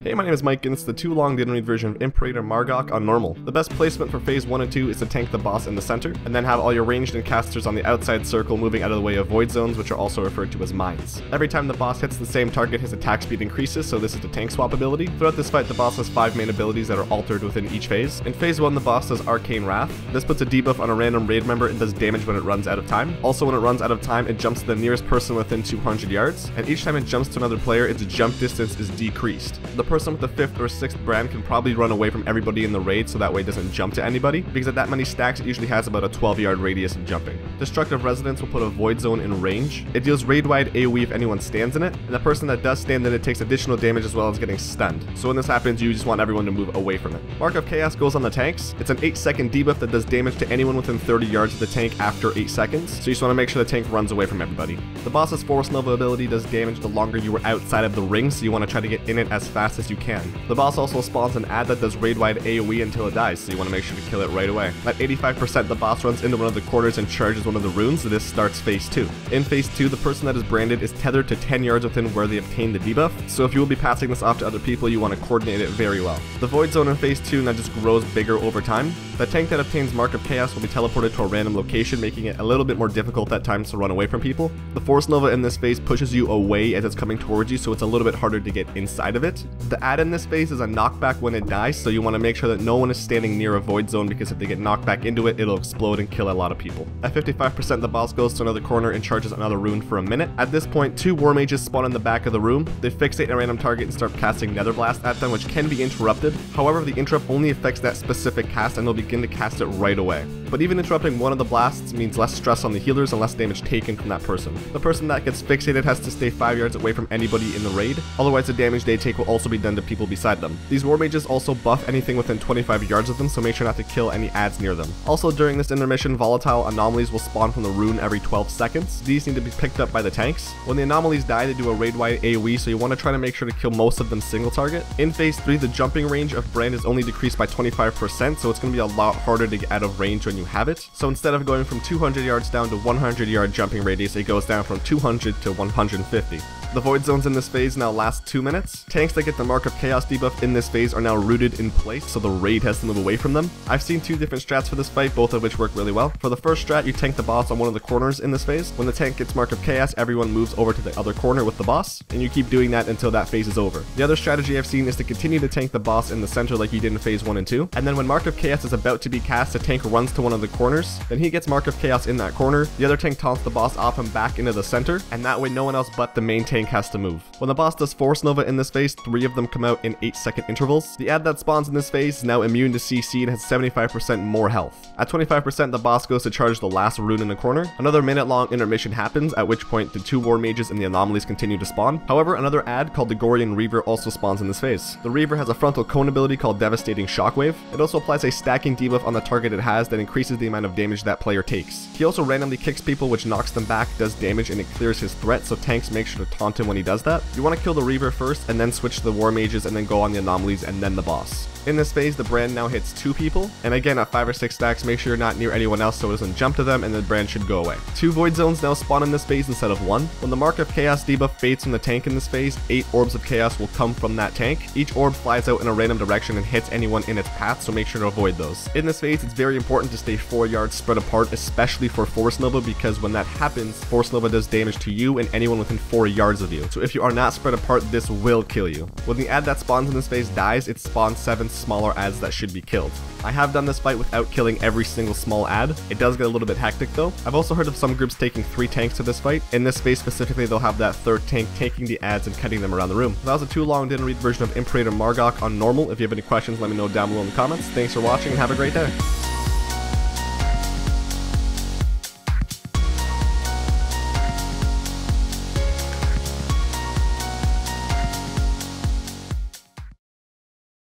Hey, my name is Mike, and it's the too long didn't read version of Imperator Mar'gok on normal. The best placement for phase 1 and 2 is to tank the boss in the center, and then have all your ranged and casters on the outside circle moving out of the way of void zones, which are also referred to as mines. Every time the boss hits the same target, his attack speed increases, so this is the tank swap ability. Throughout this fight, the boss has 5 main abilities that are altered within each phase. In phase 1, the boss does Arcane Wrath. This puts a debuff on a random raid member and does damage when it runs out of time. Also, when it runs out of time, it jumps to the nearest person within 200 yards, and each time it jumps to another player, its jump distance is decreased. The person with the 5th or 6th brand can probably run away from everybody in the raid, so that way it doesn't jump to anybody, because at that many stacks it usually has about a 12-yard radius of jumping. Destructive Resonance will put a void zone in range. It deals raid-wide AoE if anyone stands in it, and the person that does stand in it takes additional damage as well as getting stunned. So when this happens, you just want everyone to move away from it. Mark of Chaos goes on the tanks. It's an 8-second debuff that does damage to anyone within 30 yards of the tank after 8 seconds, so you just want to make sure the tank runs away from everybody. The boss's Force Nova ability does damage the longer you are outside of the ring, so you want to try to get in it as fast as you can. The boss also spawns an ad that does raid-wide AoE until it dies, so you want to make sure to kill it right away. At 85%, the boss runs into one of the corners and charges one of the runes, so this starts phase 2. In phase 2, the person that is branded is tethered to 10 yards within where they obtained the debuff, so if you will be passing this off to other people, you want to coordinate it very well. The void zone in phase 2 now just grows bigger over time. The tank that obtains Mark of Chaos will be teleported to a random location, making it a little bit more difficult at times to run away from people. The Force Nova in this phase pushes you away as it's coming towards you, so it's a little bit harder to get inside of it. The ad in this phase is a knockback when it dies, so you want to make sure that no one is standing near a void zone, because if they get knocked back into it, it'll explode and kill a lot of people. At 55%, the boss goes to another corner and charges another rune for a minute. At this point, 2 war mages spawn in the back of the room. They fixate a random target and start casting Nether Blast at them, which can be interrupted. However, the interrupt only affects that specific cast, and they'll begin to cast it right away. But even interrupting one of the blasts means less stress on the healers and less damage taken from that person. The person that gets fixated has to stay 5 yards away from anybody in the raid, otherwise the damage they take will also be done to people beside them. These war mages also buff anything within 25 yards of them, so make sure not to kill any ads near them. Also, during this intermission, volatile anomalies will spawn from the rune every 12 seconds. These need to be picked up by the tanks. When the anomalies die, they do a raid-wide AoE, so you want to try to make sure to kill most of them single target. In phase 3, the jumping range of brand is only decreased by 25%, so it's going to be a lot harder to get out of range when you have it. So instead of going from 200 yards down to 100-yard jumping radius, it goes down from 200 to 150. The void zones in this phase now last 2 minutes. Tanks that get the Mark of Chaos debuff in this phase are now rooted in place, so the raid has to move away from them. I've seen 2 different strats for this fight, both of which work really well. For the first strat, you tank the boss on one of the corners in this phase. When the tank gets Mark of Chaos, everyone moves over to the other corner with the boss, and you keep doing that until that phase is over. The other strategy I've seen is to continue to tank the boss in the center like you did in phase 1 and 2, and then when Mark of Chaos is about to be cast, the tank runs to one of the corners, then he gets Mark of Chaos in that corner, the other tank taunts the boss off and back into the center, and that way no one else but the main tank has to move. When the boss does Force Nova in this phase, 3 of them come out in 8-second intervals. The ad that spawns in this phase is now immune to CC and has 75% more health. At 25%, the boss goes to charge the last rune in the corner. Another minute-long intermission happens, at which point the 2 war mages and the anomalies continue to spawn. However, another ad called the Gorian Reaver also spawns in this phase. The Reaver has a frontal cone ability called Devastating Shockwave. It also applies a stacking debuff on the target it has that increases the amount of damage that player takes. He also randomly kicks people, which knocks them back, does damage, and it clears his threat, so tanks make sure to taunt him when he does that. You want to kill the Reaver first, and then switch to the war mages, and then go on the anomalies, and then the boss. In this phase, the brand now hits 2 people, and again at 5 or 6 stacks, make sure you're not near anyone else so it doesn't jump to them, and the brand should go away. 2 void zones now spawn in this phase instead of 1. When the Mark of Chaos debuff fades from the tank in this phase, 8 orbs of chaos will come from that tank. Each orb flies out in a random direction and hits anyone in its path, so make sure to avoid those. In this phase, it's very important to stay 4 yards spread apart, especially for Force Nova, because when that happens, Force Nova does damage to you and anyone within 4 yards of you. So if you are not spread apart, this will kill you. When the ad that spawns in this phase dies, it spawns 7 smaller ads that should be killed. I have done this fight without killing every single small ad. It does get a little bit hectic though. I've also heard of some groups taking 3 tanks to this fight. In this phase specifically, they'll have that 3rd tank taking the ads and cutting them around the room. That was a too long didn't read version of Imperator Mar'gok on normal. If you have any questions, let me know down below in the comments. Thanks for watching and have a great day.